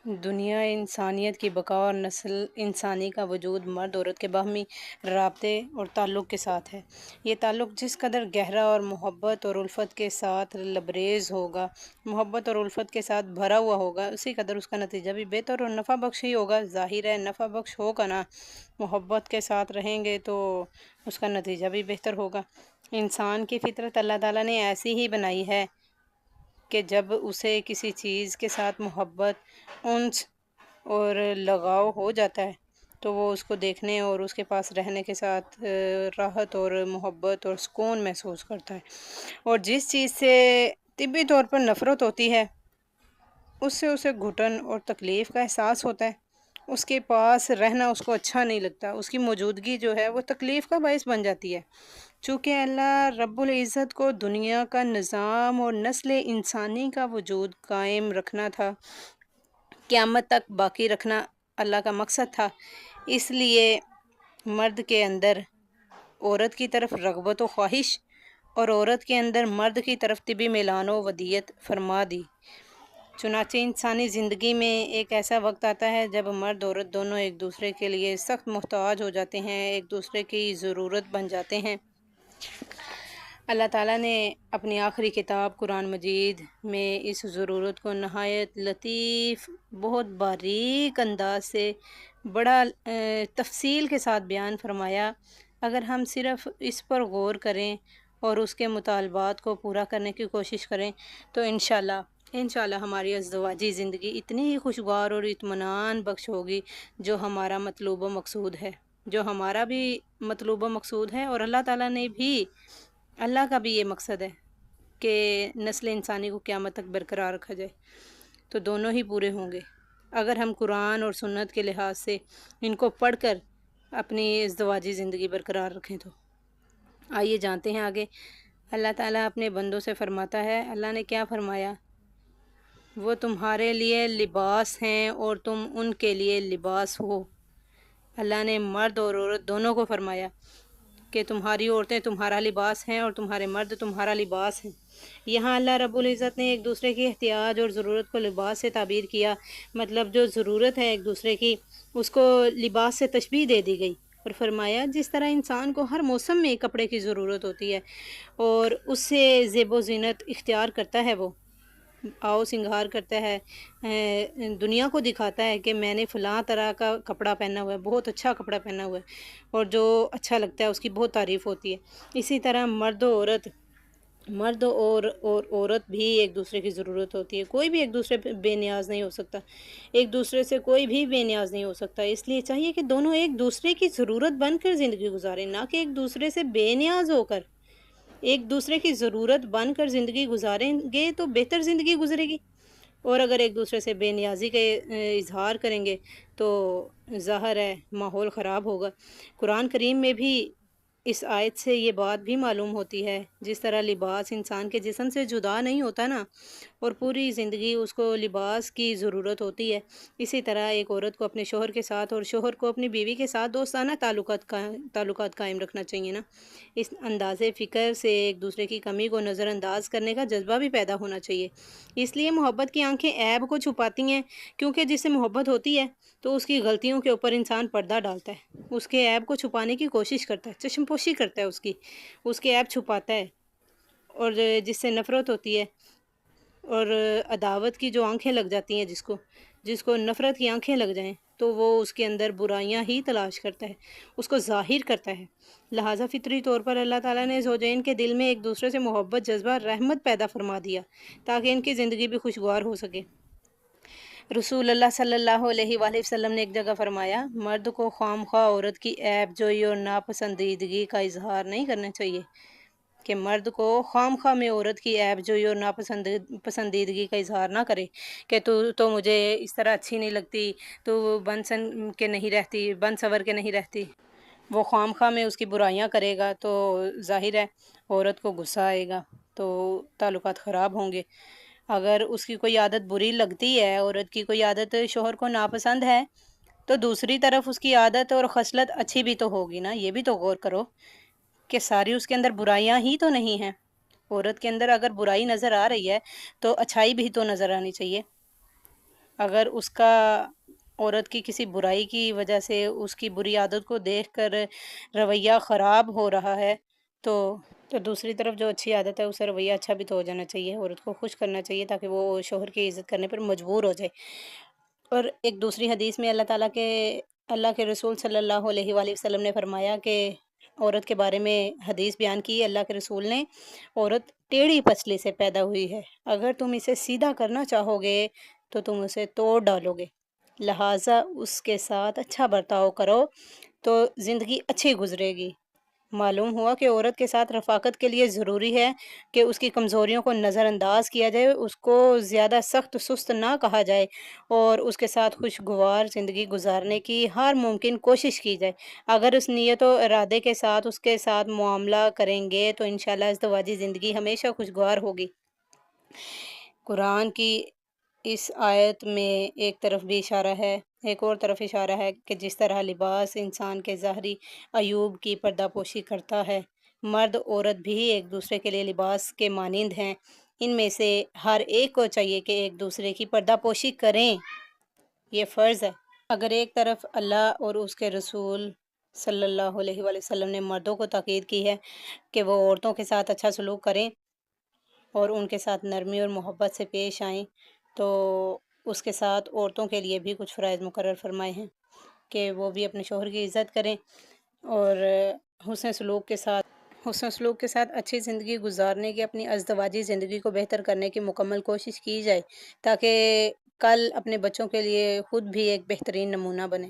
دنیا انسانیت کی بقا اور نسل انسانی کا وجود مرد عورت کے باہمی رابطے اور تعلق کے ساتھ ہے۔ یہ تعلق جس قدر گہرا اور محبت اور الفت کے ساتھ لبریز ہوگا، محبت اور الفت کے ساتھ بھرا ہوا ہوگا، اسی قدر اس کا نتیجہ بھی بہتر اور نفع بخش ہی ہوگا۔ ظاہر ہے نفع بخش ہوگا نا، محبت کے ساتھ رہیں گے تو اس کا نتیجہ بھی بہتر ہوگا۔ انسان کی فطرت اللہ تعالیٰ نے ایسی ہی بنائی ہے کہ جب اسے کسی چیز کے ساتھ محبت، انس اور لگاؤ ہو جاتا ہے تو وہ اس کو دیکھنے اور اس کے پاس رہنے کے ساتھ راحت اور محبت اور سکون محسوس کرتا ہے، اور جس چیز سے طبی طور پر نفرت ہوتی ہے اس سے اسے گھٹن اور تکلیف کا احساس ہوتا ہے۔ اس کے پاس رہنا اس کو اچھا نہیں لگتا، اس کی موجودگی جو ہے وہ تکلیف کا باعث بن جاتی ہے۔ چونکہ اللہ رب العزت کو دنیا کا نظام اور نسل انسانی کا وجود قائم رکھنا تھا، قیامت تک باقی رکھنا اللہ کا مقصد تھا، اس لیے مرد کے اندر عورت کی طرف رغبت و خواہش اور عورت کے اندر مرد کی طرف طبی میلان و ودیت فرما دی۔ چنانچہ انسانی زندگی میں ایک ایسا وقت آتا ہے جب مرد عورت دونوں ایک دوسرے کے لیے سخت محتاج ہو جاتے ہیں، ایک دوسرے کی ضرورت بن جاتے ہیں۔ اللہ تعالیٰ نے اپنی آخری کتاب قرآن مجید میں اس ضرورت کو نہایت لطیف، بہت باریک انداز سے بڑا تفصیل کے ساتھ بیان فرمایا۔ اگر ہم صرف اس پر غور کریں اور اس کے مطالبات کو پورا کرنے کی کوشش کریں تو انشاءاللہ ہماری ازدواجی زندگی اتنی ہی خوشگوار اور اطمینان بخش ہوگی جو ہمارا مطلوب و مقصود ہے، جو ہمارا بھی مطلوب و مقصود ہے، اور اللہ تعالیٰ نے بھی، اللہ کا بھی یہ مقصد ہے کہ نسل انسانی کو قیامت تک برقرار رکھا جائے، تو دونوں ہی پورے ہوں گے اگر ہم قرآن اور سنت کے لحاظ سے ان کو پڑھ کر اپنی ازدواجی زندگی برقرار رکھیں۔ تو آئیے جانتے ہیں آگے۔ اللہ تعالیٰ اپنے بندوں سے فرماتا ہے، اللہ نے کیا فرمایا؟ وہ تمہارے لیے لباس ہیں اور تم ان کے لیے لباس ہو۔ اللہ نے مرد اور عورت دونوں کو فرمایا کہ تمہاری عورتیں تمہارا لباس ہیں اور تمہارے مرد تمہارا لباس ہیں۔ یہاں اللہ رب العزت نے ایک دوسرے کی احتیاج اور ضرورت کو لباس سے تعبیر کیا، مطلب جو ضرورت ہے ایک دوسرے کی اس کو لباس سے تشبیہ دے دی گئی، اور فرمایا جس طرح انسان کو ہر موسم میں کپڑے کی ضرورت ہوتی ہے اور اس سے زیب و زینت اختیار کرتا ہے، وہ آؤ سنگھار کرتا ہے، دنیا کو دکھاتا ہے کہ میں نے فلاں طرح کا کپڑا پہنا ہوا ہے، بہت اچھا کپڑا پہنا ہوا ہے، اور جو اچھا لگتا ہے اس کی بہت تعریف ہوتی ہے۔ اسی طرح مرد اور عورت بھی ایک دوسرے کی ضرورت ہوتی ہے، کوئی بھی ایک دوسرے پہ بے نیاز نہیں ہو سکتا، ایک دوسرے سے کوئی بھی بے نیاز نہیں ہو سکتا، اس لیے چاہیے کہ دونوں ایک دوسرے کی ضرورت بن کر زندگی گزاریں، نہ کہ ایک دوسرے سے بے نیاز ہو کر۔ ایک دوسرے کی ضرورت بن کر زندگی گزاریں گے تو بہتر زندگی گزرے گی، اور اگر ایک دوسرے سے بے نیازی کے اظہار کریں گے تو ظاہر ہے ماحول خراب ہوگا۔ قرآن کریم میں بھی اس آیت سے یہ بات بھی معلوم ہوتی ہے، جس طرح لباس انسان کے جسم سے جدا نہیں ہوتا نا، اور پوری زندگی اس کو لباس کی ضرورت ہوتی ہے، اسی طرح ایک عورت کو اپنے شوہر کے ساتھ اور شوہر کو اپنی بیوی کے ساتھ دوستانہ تعلقات قائم رکھنا چاہیے نا۔ اس انداز فکر سے ایک دوسرے کی کمی کو نظر انداز کرنے کا جذبہ بھی پیدا ہونا چاہیے۔ اس لیے محبت کی آنکھیں عیب کو چھپاتی ہیں، کیونکہ جس سے محبت ہوتی ہے تو اس کی غلطیوں کے اوپر انسان پردہ ڈالتا ہے، اس کے عیب کو چھپانے کی کوشش کرتا ہے، چشم پوشی کرتا ہے، اس کے عیب چھپاتا ہے، اور جس سے نفرت ہوتی ہے اور عداوت کی جو آنکھیں لگ جاتی ہیں، جس کو نفرت کی آنکھیں لگ جائیں تو وہ اس کے اندر برائیاں ہی تلاش کرتا ہے، اس کو ظاہر کرتا ہے۔ لہٰذا فطری طور پر اللہ تعالیٰ نے زوجین کے دل میں ایک دوسرے سے محبت، جذبہ، رحمت پیدا فرما دیا تاکہ ان کی زندگی بھی خوشگوار ہو سکے۔ رسول اللہ صلی اللہ علیہ وآلہ وسلم نے ایک جگہ فرمایا، مرد کو خواہ مخواہ عورت کی عیب جوئی اور ناپسندیدگی کا اظہار نہیں کرنا چاہیے، کہ مرد کو خواہ مخواہ میں عورت کی عیب جوئی اور ناپسندیدگی کا اظہار نہ کرے کہ تو مجھے اس طرح اچھی نہیں لگتی، تو بن سن کے نہیں رہتی، بن سور کے نہیں رہتی، وہ خواہ مخواہ میں اس کی برائیاں کرے گا تو ظاہر ہے عورت کو غصہ آئے گا، تو تعلقات خراب ہوں گے۔ اگر اس کی کوئی عادت بری لگتی ہے، عورت کی کوئی عادت شوہر کو ناپسند ہے، تو دوسری طرف اس کی عادت اور خصلت اچھی بھی تو ہوگی نا، یہ بھی تو غور کرو کہ ساری اس کے اندر برائیاں ہی تو نہیں ہیں۔ عورت کے اندر اگر برائی نظر آ رہی ہے تو اچھائی بھی تو نظر آنی چاہیے۔ اگر اس کا عورت کی کسی برائی کی وجہ سے اس کی بری عادت کو دیکھ کر رویہ خراب ہو رہا ہے تو دوسری طرف جو اچھی عادت ہے اسے رویہ اچھا بھی تو ہو جانا چاہیے، عورت کو خوش کرنا چاہیے تاکہ وہ شوہر کی عزت کرنے پر مجبور ہو جائے۔ اور ایک دوسری حدیث میں اللہ کے رسول صلی اللہ علیہ وآلہ وسلم نے فرمایا کہ عورت کے بارے میں حدیث بیان کی، اللہ کے رسول نے، عورت ٹیڑھی پسلی سے پیدا ہوئی ہے، اگر تم اسے سیدھا کرنا چاہو گے تو تم اسے توڑ ڈالو گے، لہٰذا اس کے ساتھ اچھا برتاؤ کرو تو زندگی اچھی گزرے گی۔ معلوم ہوا کہ عورت کے ساتھ رفاقت کے لیے ضروری ہے کہ اس کی کمزوریوں کو نظر انداز کیا جائے، اس کو زیادہ سخت سست نہ کہا جائے اور اس کے ساتھ خوشگوار زندگی گزارنے کی ہر ممکن کوشش کی جائے۔ اگر اس نیت و ارادے کے ساتھ اس کے ساتھ معاملہ کریں گے تو انشاءاللہ ازدواجی زندگی ہمیشہ خوشگوار ہوگی۔ قرآن کی اس آیت میں ایک طرف بھی اشارہ ہے، ایک اور طرف اشارہ ہے کہ جس طرح لباس انسان کے ظاہری عیوب کی پردہ پوشی کرتا ہے، مرد عورت بھی ایک دوسرے کے لیے لباس کے مانند ہیں۔ ان میں سے ہر ایک کو چاہیے کہ ایک دوسرے کی پردہ پوشی کریں، یہ فرض ہے۔ اگر ایک طرف اللہ اور اس کے رسول صلی اللہ علیہ وآلہ وسلم نے مردوں کو تاکید کی ہے کہ وہ عورتوں کے ساتھ اچھا سلوک کریں اور ان کے ساتھ نرمی اور محبت سے پیش آئیں، تو اس کے ساتھ عورتوں کے لیے بھی کچھ فرائض مقرر فرمائے ہیں کہ وہ بھی اپنے شوہر کی عزت کریں اور حسن سلوک کے ساتھ اچھی زندگی گزارنے کی، اپنی ازدواجی زندگی کو بہتر کرنے کی مکمل کوشش کی جائے تاکہ کل اپنے بچوں کے لیے خود بھی ایک بہترین نمونہ بنے۔